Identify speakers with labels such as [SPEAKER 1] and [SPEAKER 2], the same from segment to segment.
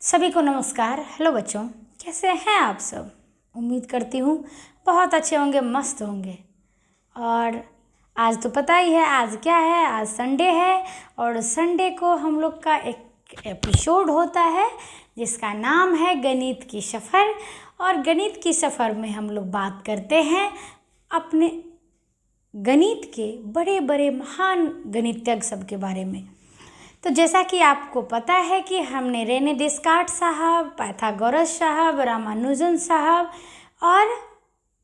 [SPEAKER 1] सभी को नमस्कार। हेलो बच्चों, कैसे हैं आप सब। उम्मीद करती हूँ बहुत अच्छे होंगे, मस्त होंगे। और आज तो पता ही है आज क्या है, आज संडे है और संडे को हम लोग का एक एपिसोड होता है जिसका नाम है गणित की सफ़र। और गणित की सफ़र में हम लोग बात करते हैं अपने गणित के बड़े बड़े महान गणितज्ञ सब के बारे में। तो जैसा कि आपको पता है कि हमने रेने डेस्कार्ट साहब, पाइथागोरस साहब, रामानुजन साहब और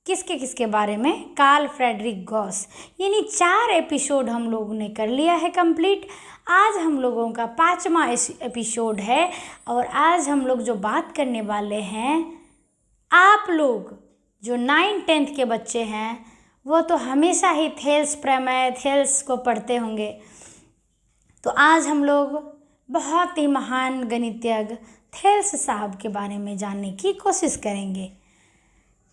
[SPEAKER 1] किसके बारे में, कार्ल फ्रेडरिक गॉस, यानी 4 एपिसोड हम लोगों ने कर लिया है कंप्लीट। आज हम लोगों का 5वां एपिसोड है और आज हम लोग जो बात करने वाले हैं, आप लोग जो 9th-10th के बच्चे हैं वो तो हमेशा ही थेल्स प्रमेय, थेल्स को पढ़ते होंगे। तो आज हम लोग बहुत ही महान गणितज्ञ थेल्स साहब के बारे में जानने की कोशिश करेंगे।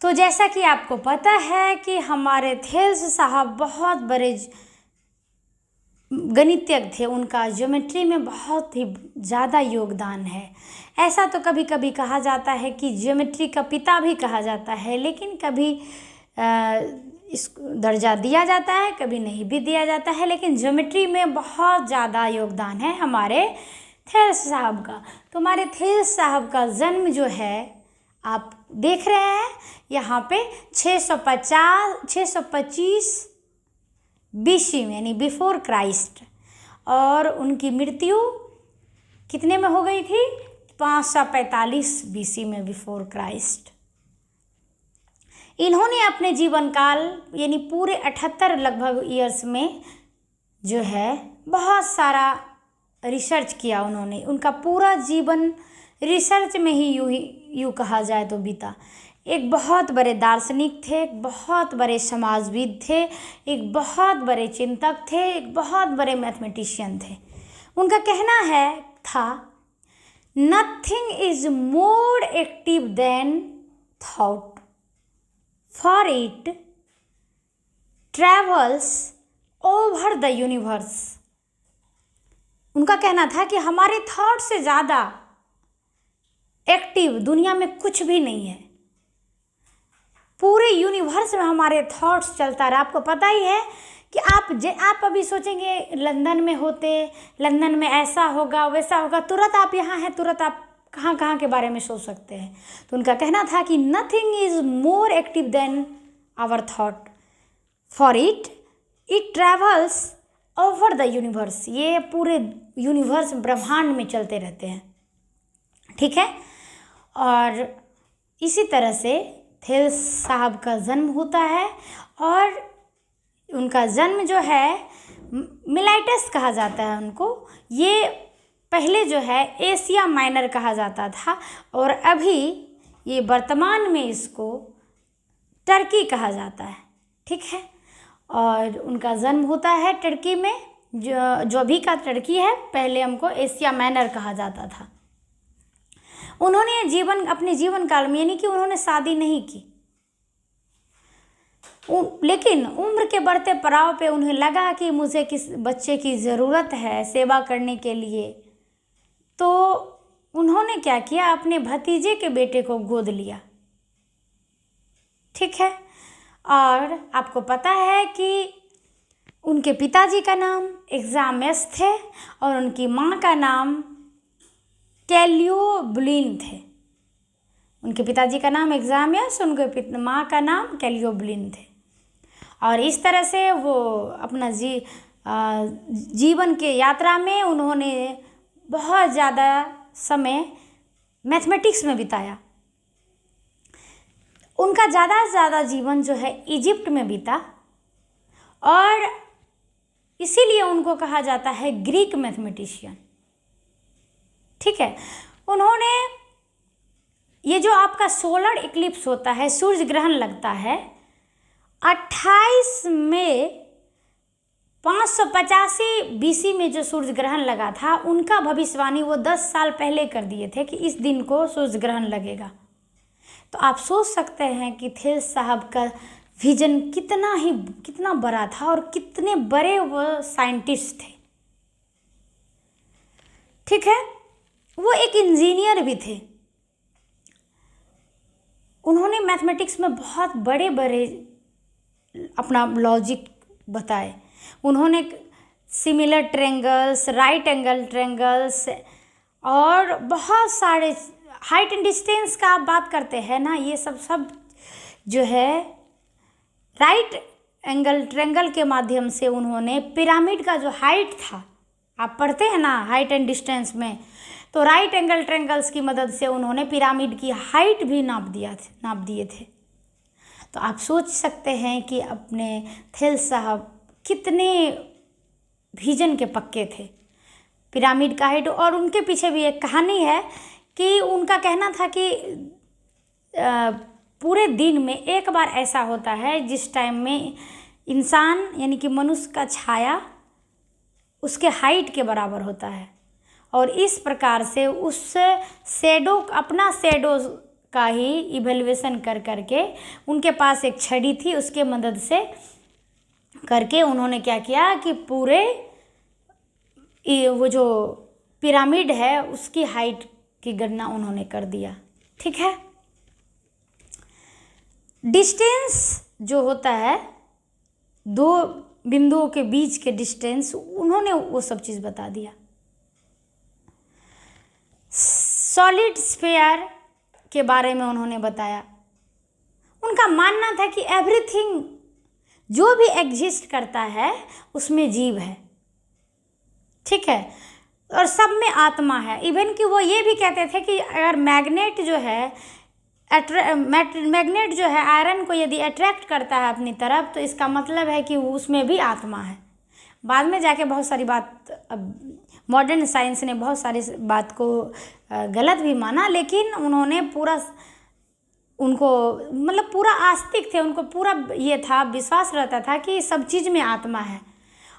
[SPEAKER 1] तो जैसा कि आपको पता है कि हमारे थेल्स साहब बहुत बड़े गणितज्ञ थे, उनका ज्योमेट्री में बहुत ही ज़्यादा योगदान है। ऐसा तो कभी कभी कहा जाता है कि ज्योमेट्री का पिता भी कहा जाता है, लेकिन कभी इस दर्जा दिया जाता है, कभी नहीं भी दिया जाता है, लेकिन ज्योमेट्री में बहुत ज़्यादा योगदान है हमारे थेल्स साहब का। तो हमारे थेल्स साहब का जन्म जो है आप देख रहे हैं यहाँ पे 625 BC में, यानी बिफोर क्राइस्ट, और उनकी मृत्यु कितने में हो गई थी, 545 BC में, बिफोर क्राइस्ट। इन्होंने अपने जीवन काल यानी पूरे 78 लगभग ईयर्स में जो है बहुत सारा रिसर्च किया उन्होंने। उनका पूरा जीवन रिसर्च में ही यूँ कहा जाए तो बीता। एक बहुत बड़े दार्शनिक थे, एक बहुत बड़े समाजविद थे, एक बहुत बड़े चिंतक थे, एक बहुत बड़े मैथमेटिशियन थे। उनका कहना था nothing is more active than thought, for it travels over the universe। उनका कहना था कि हमारे थॉट से ज़्यादा एक्टिव दुनिया में कुछ भी नहीं है। पूरे यूनिवर्स में हमारे थॉट्स चलता रहा। आपको पता ही है कि आप अभी सोचेंगे लंदन में होते, लंदन में ऐसा होगा वैसा होगा, तुरंत आप यहाँ हैं, तुरंत आप कहाँ के बारे में सोच सकते हैं। तो उनका कहना था कि nothing is more active than our thought, for it travels over the universe. ये पूरे यूनिवर्स ब्रह्मांड में चलते रहते हैं, ठीक है। और इसी तरह से थेल्स साहब का जन्म होता है और उनका जन्म जो है मिलाइटस कहा जाता है उनको। ये पहले जो है एशिया माइनर कहा जाता था और अभी ये वर्तमान में इसको टर्की कहा जाता है, ठीक है। और उनका जन्म होता है टर्की में, जो अभी का टर्की है, पहले हमको एशिया माइनर कहा जाता था। उन्होंने अपने जीवन काल में यानी कि उन्होंने शादी नहीं की, लेकिन उम्र के बढ़ते पड़ाव पे उन्हें लगा कि मुझे किस बच्चे की ज़रूरत है सेवा करने के लिए। तो उन्होंने क्या किया, अपने भतीजे के बेटे को गोद लिया, ठीक है। और आपको पता है कि उनके पिताजी का नाम एग्जामेस थे और उनकी माँ का नाम कैलियोब्लिन थे। उनके पिताजी का नाम एग्जामेस, उनके माँ का नाम कैलियोब्लिन थे। और इस तरह से वो अपना जीवन के यात्रा में उन्होंने बहुत ज़्यादा समय मैथमेटिक्स में बिताया। उनका ज़्यादा से ज़्यादा जीवन जो है इजिप्ट में बीता और इसीलिए उनको कहा जाता है ग्रीक मैथमेटिशियन, ठीक है। उन्होंने ये जो आपका सोलर इक्लिप्स होता है, सूर्य ग्रहण लगता है 28 मई 585 BC में जो सूर्य ग्रहण लगा था, उनका भविष्यवाणी वो 10 साल पहले कर दिए थे कि इस दिन को सूर्य ग्रहण लगेगा। तो आप सोच सकते हैं कि थेल्स साहब का विजन कितना बड़ा था और कितने बड़े वो साइंटिस्ट थे, ठीक है। वो एक इंजीनियर भी थे। उन्होंने मैथमेटिक्स में बहुत बड़े बड़े अपना लॉजिक बताए। उन्होंने similar triangles, right angle triangles और बहुत सारे हाइट एंड डिस्टेंस का आप बात करते हैं ना, ये सब जो है राइट एंगल ट्रायंगल के माध्यम से उन्होंने पिरामिड का जो हाइट था, आप पढ़ते हैं ना हाइट एंड डिस्टेंस में, तो राइट एंगल ट्रायंगल्स की मदद से उन्होंने पिरामिड की हाइट भी नाप दिए थे। तो आप सोच सकते हैं कि अपने थेल्स साहब कितने विजन के पक्के थे पिरामिड का हाइट। और उनके पीछे भी एक कहानी है कि उनका कहना था कि पूरे दिन में एक बार ऐसा होता है जिस टाइम में इंसान यानी कि मनुष्य का छाया उसके हाइट के बराबर होता है, और इस प्रकार से उस शैडो, अपना शैडो का ही इवैल्यूएशन कर करके उनके पास एक छड़ी थी, उसके मदद से करके उन्होंने क्या किया कि पूरे वो जो पिरामिड है उसकी हाइट की गणना उन्होंने कर दिया। ठीक है, डिस्टेंस जो होता है दो बिंदुओं के बीच के डिस्टेंस, उन्होंने वो सब चीज़ बता दिया। सॉलिड स्फीयर के बारे में उन्होंने बताया। उनका मानना था कि एवरीथिंग जो भी एग्जिस्ट करता है उसमें जीव है। ठीक है, और सब में आत्मा है। इवन कि वो ये भी कहते थे कि अगर मैग्नेट जो है आयरन को यदि अट्रैक्ट करता है अपनी तरफ, तो इसका मतलब है कि उसमें भी आत्मा है। बाद में जाके बहुत सारी बात, अब मॉडर्न साइंस ने बहुत सारी बात को गलत भी माना, लेकिन उन्होंने पूरा, उनको मतलब पूरा आस्तिक थे, उनको पूरा ये था, विश्वास रहता था कि सब चीज़ में आत्मा है।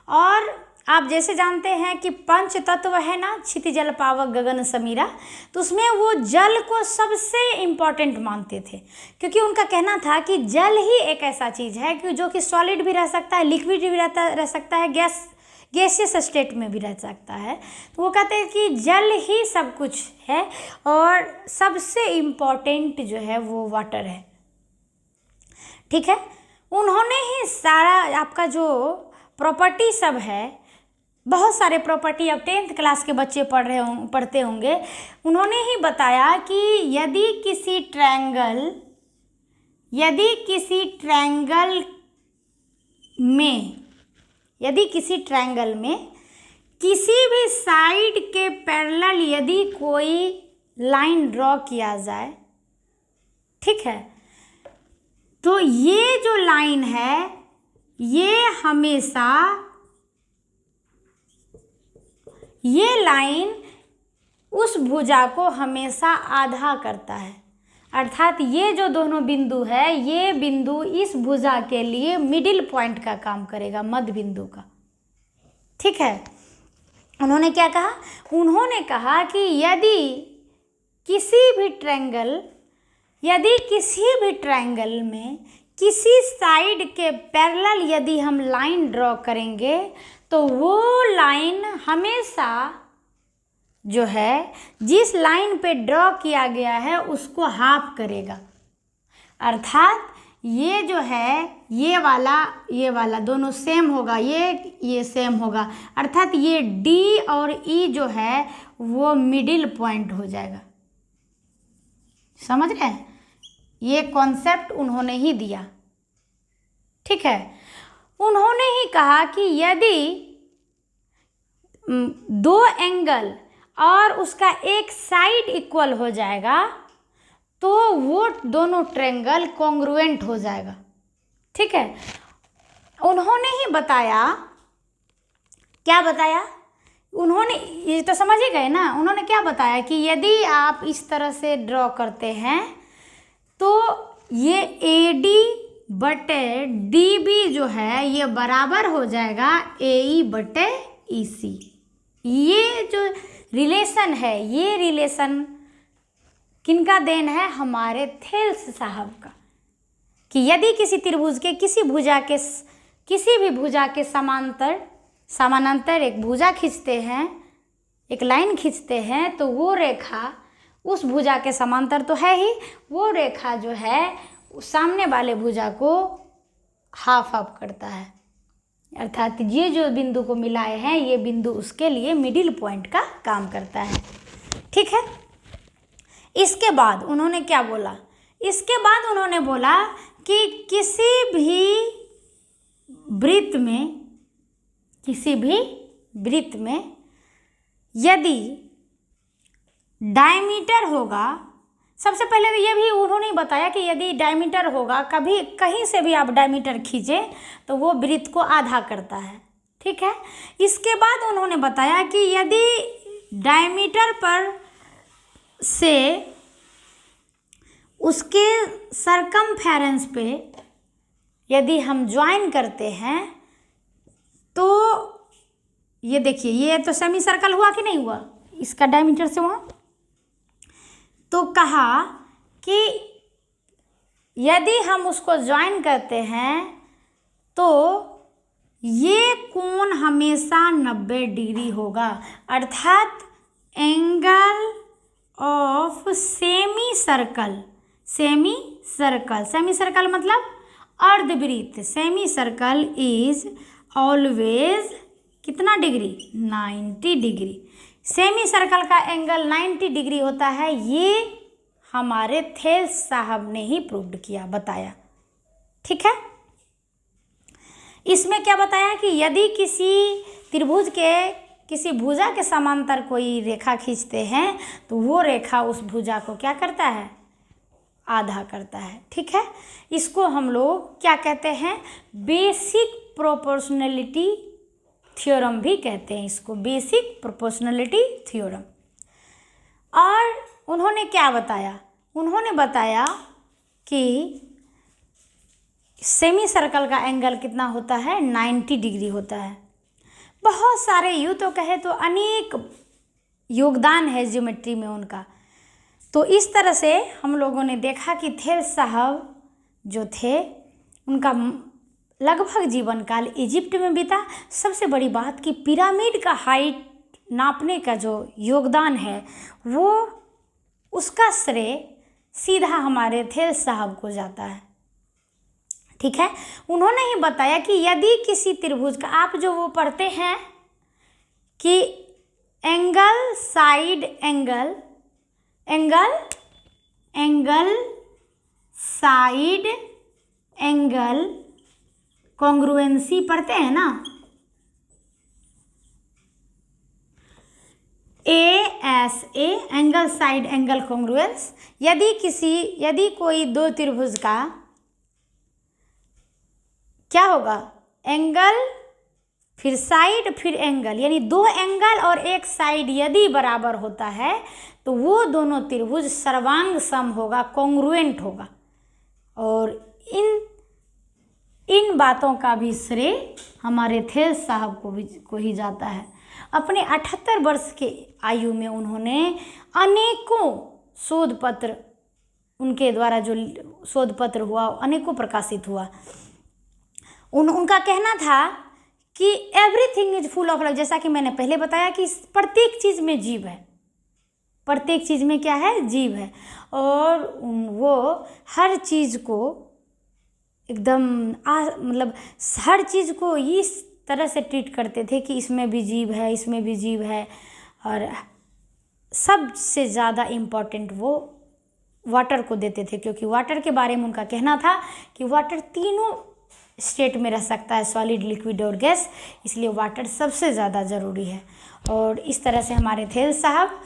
[SPEAKER 1] और आप जैसे जानते हैं कि पंच तत्व है ना, क्षिति जल पावक गगन समीरा, तो उसमें वो जल को सबसे इम्पॉर्टेंट मानते थे, क्योंकि उनका कहना था कि जल ही एक ऐसा चीज़ है कि जो कि सॉलिड भी रह सकता है, लिक्विड भी रह सकता है, गैसियस स्टेट में भी रह सकता है। तो वो कहते हैं कि जल ही सब कुछ है और सबसे इम्पॉर्टेंट जो है वो वाटर है। ठीक है, उन्होंने ही सारा आपका जो प्रॉपर्टी सब है, बहुत सारे प्रॉपर्टी, अब 10th क्लास के बच्चे पढ़ते होंगे, उन्होंने ही बताया कि यदि किसी ट्रायंगल में किसी भी साइड के पैरेलल यदि कोई लाइन ड्रॉ किया जाए, ठीक है, तो ये जो लाइन है ये हमेशा, ये लाइन उस भुजा को हमेशा आधा करता है। अर्थात ये जो दोनों बिंदु है, ये बिंदु इस भुजा के लिए मिडिल पॉइंट का काम करेगा, मध्य बिंदु का। ठीक है, उन्होंने क्या कहा? उन्होंने कहा कि यदि किसी भी ट्रायंगल में किसी साइड के पैरेलल यदि हम लाइन ड्रॉ करेंगे, तो वो लाइन हमेशा जो है जिस लाइन पे ड्रॉ किया गया है उसको हाफ करेगा। अर्थात ये जो है ये वाला दोनों सेम होगा, ये सेम होगा, अर्थात ये डी और ई जो है वो मिडिल पॉइंट हो जाएगा। समझ रहे हैं? ये कॉन्सेप्ट उन्होंने ही दिया। ठीक है, उन्होंने ही कहा कि यदि दो एंगल और उसका एक साइड इक्वल हो जाएगा तो वो दोनों ट्रायंगल कॉन्ग्रुएंट हो जाएगा। ठीक है, उन्होंने ही बताया, क्या बताया उन्होंने, ये तो समझ ही गए ना। उन्होंने क्या बताया कि यदि आप इस तरह से ड्रॉ करते हैं तो ये AD बटे DB जो है ये बराबर हो जाएगा AE बटे EC। ये जो रिलेशन है, ये रिलेशन किनका देन है? हमारे थेल्स साहब का, कि यदि किसी त्रिभुज के किसी भी भुजा के समानांतर एक भुजा खींचते हैं एक लाइन खींचते हैं तो वो रेखा उस भुजा के समांतर तो है ही, वो रेखा जो है सामने वाले भुजा को हाफ हाफ करता है, अर्थात ये जो बिंदु को मिलाए हैं ये बिंदु उसके लिए मिडिल पॉइंट का काम करता है। ठीक है। इसके बाद उन्होंने क्या बोला, इसके बाद उन्होंने बोला कि किसी भी वृत्त में यदि डायमीटर होगा, सबसे पहले तो ये भी उन्होंने बताया कि यदि डायमीटर होगा, कभी कहीं से भी आप डायमीटर खींचें तो वो वृत्त को आधा करता है। ठीक है। इसके बाद उन्होंने बताया कि यदि डायमीटर पर से उसके सरकमफेरेंस पे यदि हम ज्वाइन करते हैं तो ये देखिए, ये तो सेमी सर्कल हुआ कि नहीं हुआ, इसका डायमीटर से वहाँ, तो कहा कि यदि हम उसको ज्वाइन करते हैं तो ये कोण हमेशा 90 डिग्री होगा, अर्थात एंगल ऑफ सेमी सर्कल मतलब अर्धवृत्त, सेमी सर्कल इज ऑलवेज कितना डिग्री, 90 डिग्री। सेमी सर्कल का एंगल 90 डिग्री होता है, ये हमारे थेल्स साहब ने ही प्रूव्ड किया, बताया। ठीक है। इसमें क्या बताया कि यदि किसी त्रिभुज के किसी भुजा के समांतर कोई रेखा खींचते हैं तो वो रेखा उस भुजा को क्या करता है, आधा करता है। ठीक है। इसको हम लोग क्या कहते हैं, बेसिक प्रोपोर्शनलिटी थ्योरम भी कहते हैं, इसको बेसिक प्रोपोर्शनलिटी थ्योरम। और उन्होंने क्या बताया, उन्होंने बताया कि सेमी सर्कल का एंगल कितना होता है, 90 डिग्री होता है। बहुत सारे यूँ तो कहे तो अनेक योगदान है ज्योमेट्री में उनका। तो इस तरह से हम लोगों ने देखा कि थेल्स साहब जो थे उनका लगभग जीवन काल इजिप्ट में बीता। सबसे बड़ी बात कि पिरामिड का हाइट नापने का जो योगदान है वो उसका श्रेय सीधा हमारे थेल्स साहब को जाता है। ठीक है। उन्होंने ही बताया कि यदि किसी त्रिभुज का, आप जो वो पढ़ते हैं कि angle side angle side angle congruency पढ़ते हैं ना, ASA angle side angle congruence. यदि कोई दो त्रिभुज का क्या होगा, एंगल फिर साइड फिर एंगल, यानी दो एंगल और एक साइड यदि बराबर होता है तो वो दोनों त्रिभुज सर्वांग सम होगा, कॉन्ग्रुएंट होगा। और इन बातों का भी श्रेय हमारे थेल्स साहब को ही जाता है। अपने 78 वर्ष के आयु में उन्होंने अनेकों शोध पत्र, उनके द्वारा जो शोध पत्र हुआ अनेकों प्रकाशित हुआ। उनका कहना था कि everything is full of life, जैसा कि मैंने पहले बताया कि प्रत्येक चीज़ में जीव है, प्रत्येक चीज़ में क्या है, जीव है। और वो हर चीज़ को एकदम मतलब हर चीज़ को इस तरह से ट्रीट करते थे कि इसमें भी जीव है, इसमें भी जीव है। और सबसे ज़्यादा इम्पोर्टेंट वो वाटर को देते थे, क्योंकि वाटर के बारे में उनका कहना था कि वाटर तीनों स्टेट में रह सकता है, सॉलिड, लिक्विड और गैस, इसलिए वाटर सबसे ज़्यादा ज़रूरी है। और इस तरह से हमारे थेल्स साहब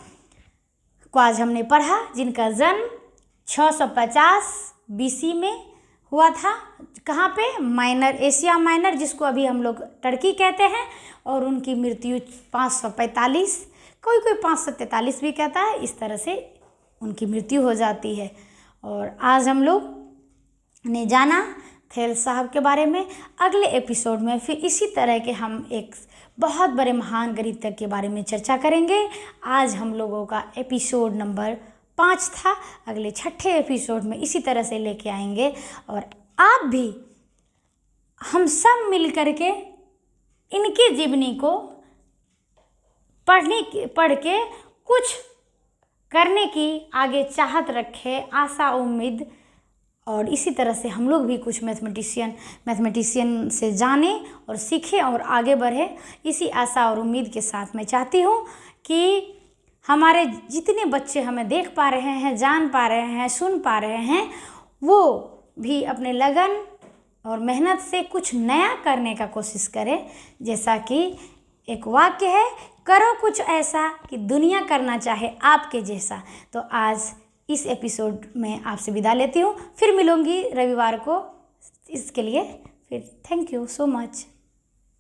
[SPEAKER 1] को आज हमने पढ़ा, जिनका जन्म 650 BC में हुआ था। कहाँ पे, माइनर, एशिया माइनर, जिसको अभी हम लोग टर्की कहते हैं। और उनकी मृत्यु 545, कोई 543 भी कहता है, इस तरह से उनकी मृत्यु हो जाती है। और आज हम लोग ने जाना थेल्स साहब के बारे में। अगले एपिसोड में फिर इसी तरह के हम एक बहुत बड़े महान गणितज्ञ के बारे में चर्चा करेंगे। आज हम लोगों का एपिसोड नंबर 5 था। अगले 6ठे एपिसोड में इसी तरह से लेके आएंगे। और आप भी, हम सब मिल कर के इनकी जीवनी को पढ़ के कुछ करने की आगे चाहत रखे, आशा उम्मीद, और इसी तरह से हम लोग भी कुछ मैथमेटिशियन से जाने और सीखें और आगे बढ़े। इसी आशा और उम्मीद के साथ मैं चाहती हूँ कि हमारे जितने बच्चे हमें देख पा रहे हैं, जान पा रहे हैं, सुन पा रहे हैं, वो भी अपने लगन और मेहनत से कुछ नया करने का कोशिश करें। जैसा कि एक वाक्य है, करो कुछ ऐसा कि दुनिया करना चाहे आपके जैसा। तो आज इस एपिसोड में आपसे विदा लेती हूँ, फिर मिलूँगी रविवार को। इसके लिए फिर थैंक यू सो मच।